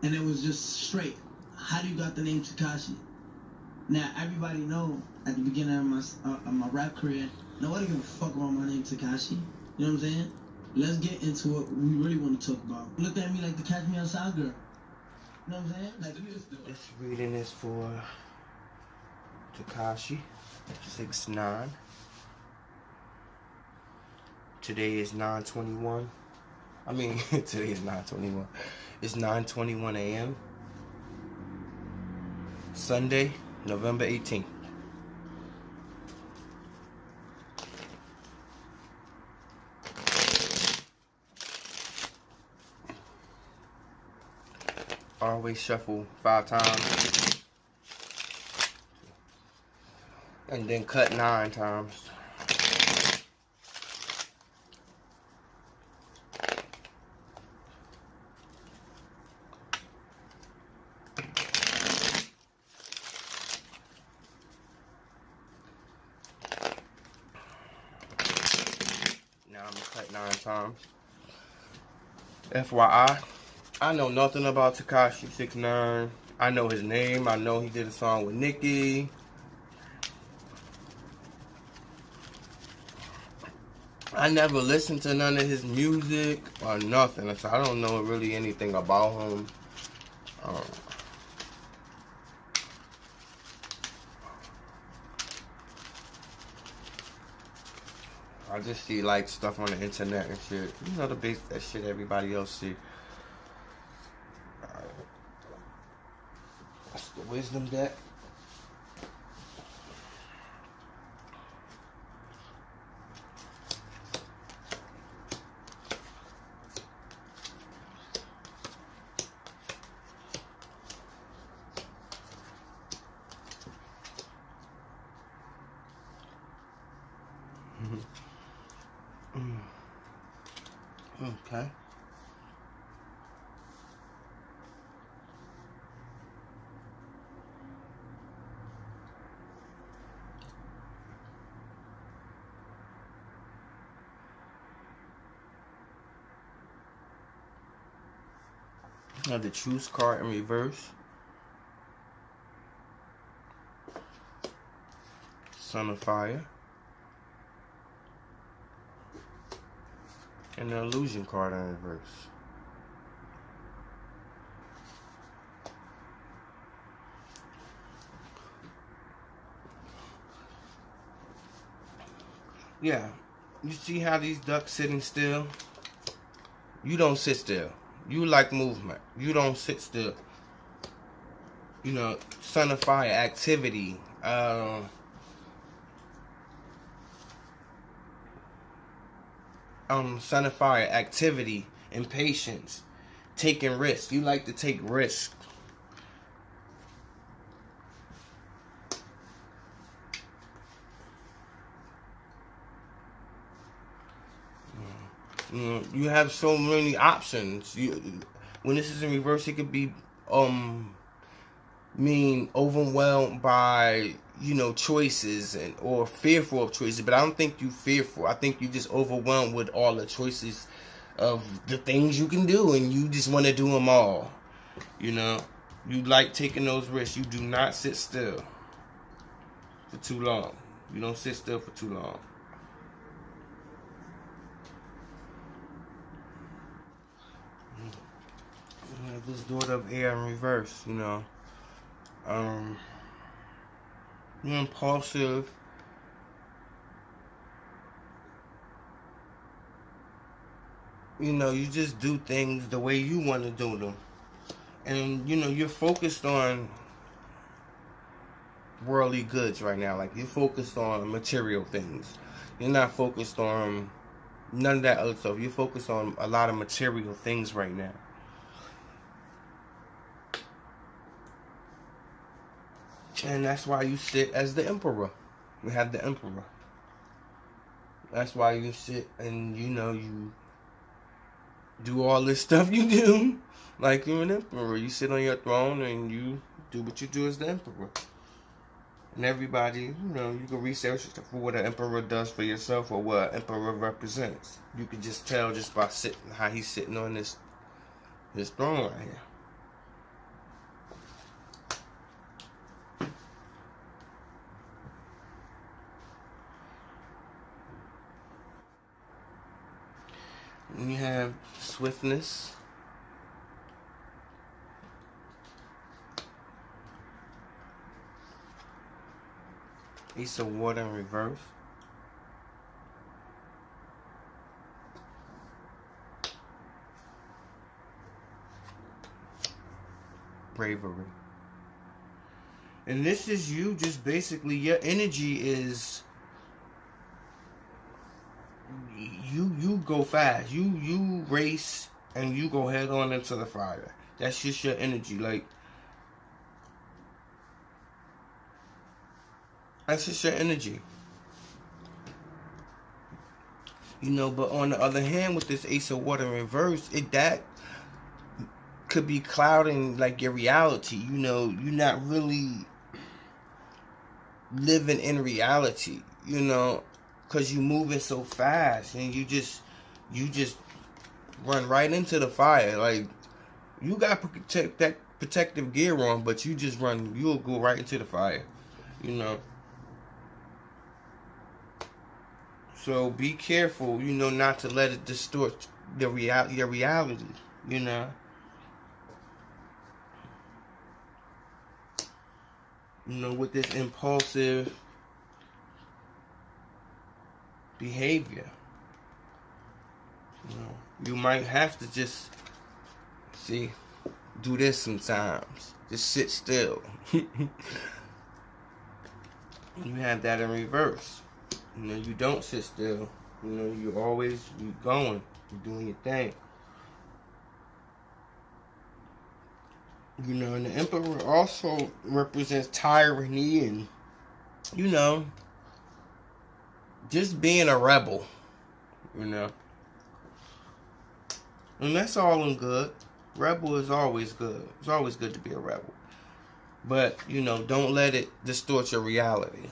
and it was just straight. How do you got the name Tekashi? Now everybody know at the beginning of my rap career, nobody give a fuck about my name Tekashi. You know what I'm saying? Let's get into what we really want to talk about. Look at me like the Catch Me Outside girl. You know what I'm saying? Like this reading is for Tekashi, 6'9". Today is 9:21. I mean, today is 9:21. It's 9:21 a.m. Sunday, November 18th. Always shuffle 5 times. And then cut 9 times. Now I'm gonna cut 9 times. FYI, I know nothing about Tekashi 6'9". I know his name. I know he did a song with Nicki. I never listened to none of his music or nothing, so I don't know really anything about him. I just see like stuff on the internet and shit. You know, the basic that shit everybody else see. That's the wisdom deck. Okay. Now the Truth card in reverse. Son of Fire. And the Illusion card in reverse. Yeah, you see how these ducks sitting still? You don't sit still. You like movement. You don't sit still. You know, Son of Fire, activity. Son of Fire, activity, impatience, taking risks. You like to take risks. You have so many options. When this is in reverse, it could be mean overwhelmed by, you know, choices or fearful of choices. But I don't think you fearful. I think you just overwhelmed with all the choices of the things you can do, and you just want to do them all. You know, you like taking those risks. You do not sit still for too long. You don't sit still for too long. This daughter of air in reverse, you know. You're impulsive. You know, you just do things the way you want to do them. And, you know, you're focused on worldly goods right now. Like, you're focused on material things. You're not focused on none of that other stuff. You're focused on a lot of material things right now. And that's why you sit as the emperor. We have the emperor. That's why you sit and, you know, you do all this stuff you do. Like you're an emperor. You sit on your throne and you do what you do as the emperor. And everybody, you know, you can research for what an emperor does for yourself or what an emperor represents. You can just tell just by sitting, how he's sitting on this throne right here. And you have swiftness. Ace of water in reverse. Bravery. And this is you just basically, your energy is, you go fast. You race and you go head on into the fire. That's just your energy. Like, that's just your energy. You know, but on the other hand, with this Ace of Water in reverse, that could be clouding like your reality. You know, you're not really living in reality, you know, because you're moving so fast and you just run right into the fire. Like, you got that protective gear on, but you'll go right into the fire, you know. So be careful, you know, not to let it distort your reality, you know. You know, with this impulsive behavior, you know, you might have to just do this sometimes. Just sit still. You have that in reverse. You know, you don't sit still. You know, you're going. You're doing your thing. You know, and the Emperor also represents tyranny and, you know, just being a rebel, you know. And that's all in good. Rebel is always good. It's always good to be a rebel. But, you know, don't let it distort your reality.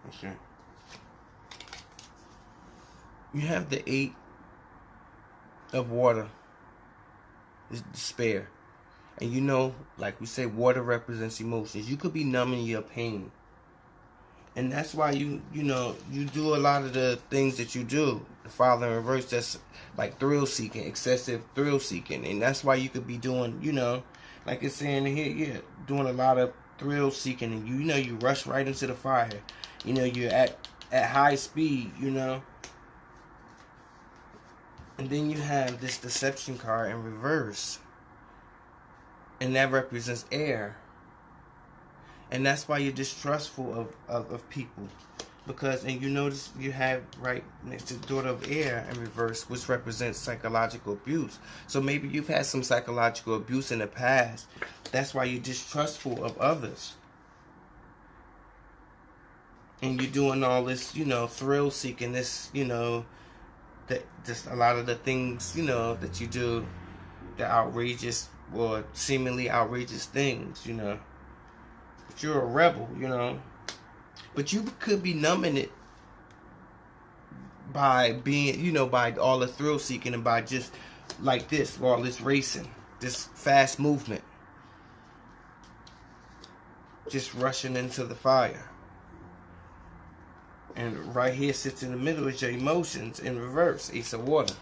Okay. You have the 8 of water. It's despair. And you know, like we say, water represents emotions. You could be numbing your pain. And that's why you do a lot of the things that you do. The Father in reverse, that's like thrill seeking, excessive thrill seeking. And that's why you could be doing, you know, like it's saying here, yeah, doing a lot of thrill seeking. And you rush right into the fire. You know, you're at high speed, you know. And then you have this deception card in reverse. And that represents air. And that's why you're distrustful of people. Because, and you notice you have right next to the daughter of air in reverse, which represents psychological abuse. So maybe you've had some psychological abuse in the past. That's why you're distrustful of others. And you're doing all this, you know, thrill seeking, this, you know, that just a lot of the things, you know, that you do, the outrageous or seemingly outrageous things, you know. But you're a rebel, you know. But you could be numbing it by being, you know, by all the thrill seeking and by just like this, all this racing, this fast movement. Just rushing into the fire. And right here sits in the middle is your emotions in reverse, Ace of Water.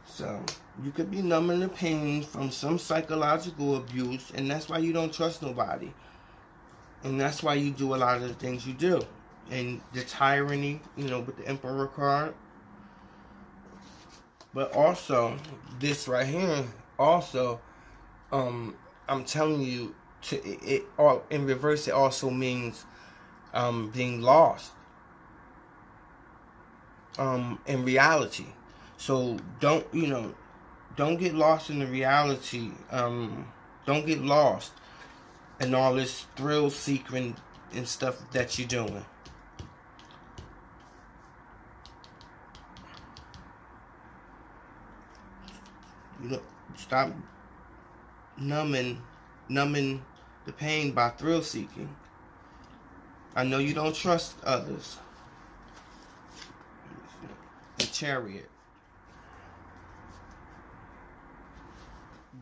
So, you could be numbing the pain from some psychological abuse, and that's why you don't trust nobody. And that's why you do a lot of the things you do. And the tyranny, you know, with the Emperor card. But also, this right here, also, I'm telling you, in reverse, it also means being lost in reality. So don't get lost in the reality. Don't get lost in all this thrill seeking and stuff that you're doing. You know, stop numbing the pain by thrill seeking. I know you don't trust others. The Chariot.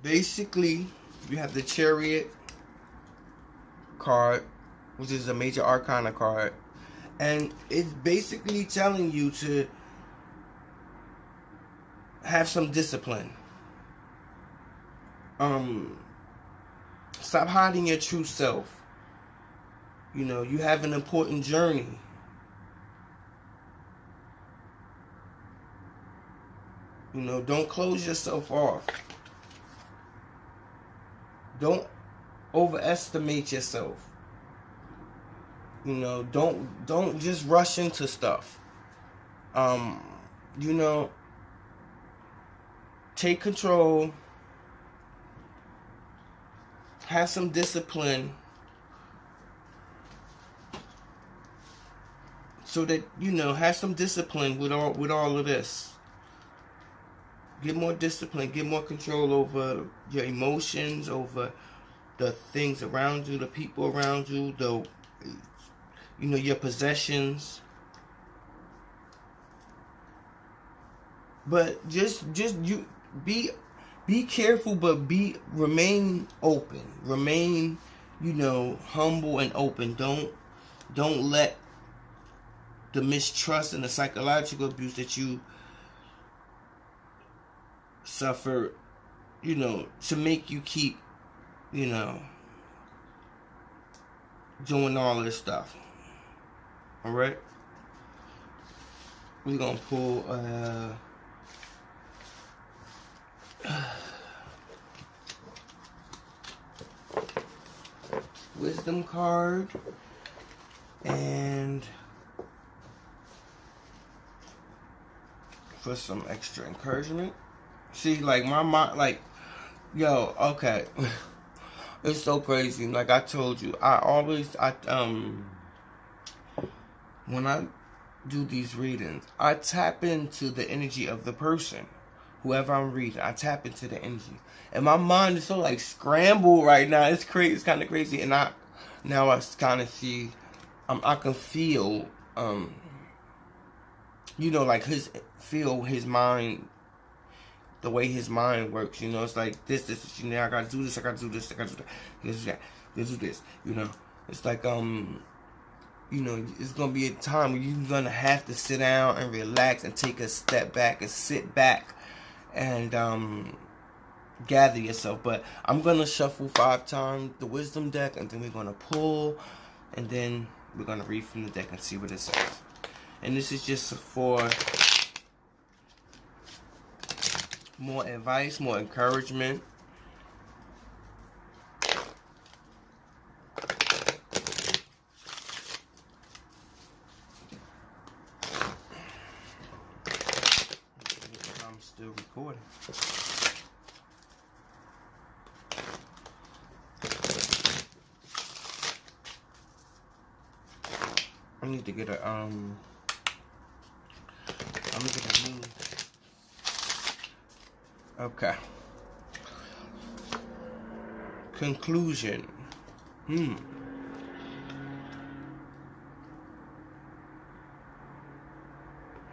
basically, you have the Chariot card, which is a major arcana card. And it's basically telling you to have some discipline. Stop hiding your true self. You know, you have an important journey. You know, don't close yourself off. Don't overestimate yourself. You know, don't just rush into stuff. You know, take control. Have some discipline. So that, you know, have some discipline with all of this. Get more discipline, get more control over your emotions, over the things around you, the people around you, you know, your possessions. But just you be careful, but remain open. Remain, you know, humble and open. Don't let the mistrust and the psychological abuse that you suffer, you know, to make you keep, you know, doing all this stuff. Alright? We're gonna pull wisdom card and for some extra encouragement. See, like, my mind, like, yo, okay. It's so crazy. Like I told you, when I do these readings, I tap into the energy of the person, whoever I'm reading. I tap into the energy, and my mind is so like scrambled right now. It's crazy. It's kind of crazy, and I kind of see, I can feel, you know, like feel his mind. The way his mind works, you know, it's like this, you know, I gotta do this, I gotta do this, I gotta do that, this is this, you know. It's like, you know, it's gonna be a time where you're gonna have to sit down and relax and take a step back and sit back and gather yourself. But I'm gonna shuffle 5 times the wisdom deck, and then we're gonna pull, and then we're gonna read from the deck and see what it says. And this is just for more advice, more encouragement. I'm still recording. I need to get a I'm gonna get a new. Okay. Conclusion.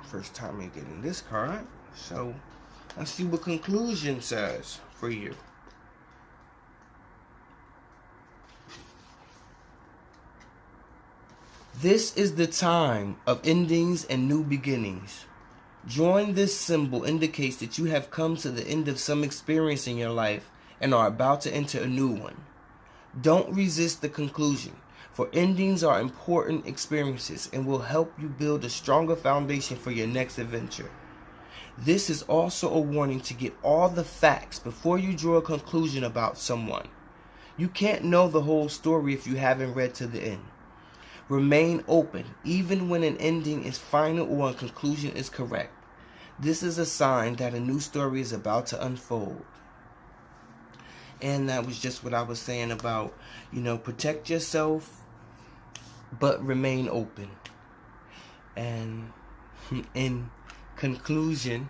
First time I'm getting this card. So let's see what conclusion says for you. This is the time of endings and new beginnings. Drawing this symbol indicates that you have come to the end of some experience in your life and are about to enter a new one. Don't resist the conclusion, for endings are important experiences and will help you build a stronger foundation for your next adventure. This is also a warning to get all the facts before you draw a conclusion about someone. You can't know the whole story if you haven't read to the end. Remain open, even when an ending is final or a conclusion is correct. This is a sign that a new story is about to unfold. And that was just what I was saying about, you know, protect yourself, but remain open. And in conclusion,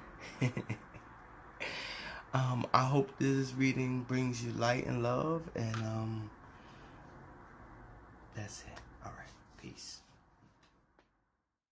I hope this reading brings you light and love, and that's it. All right, peace.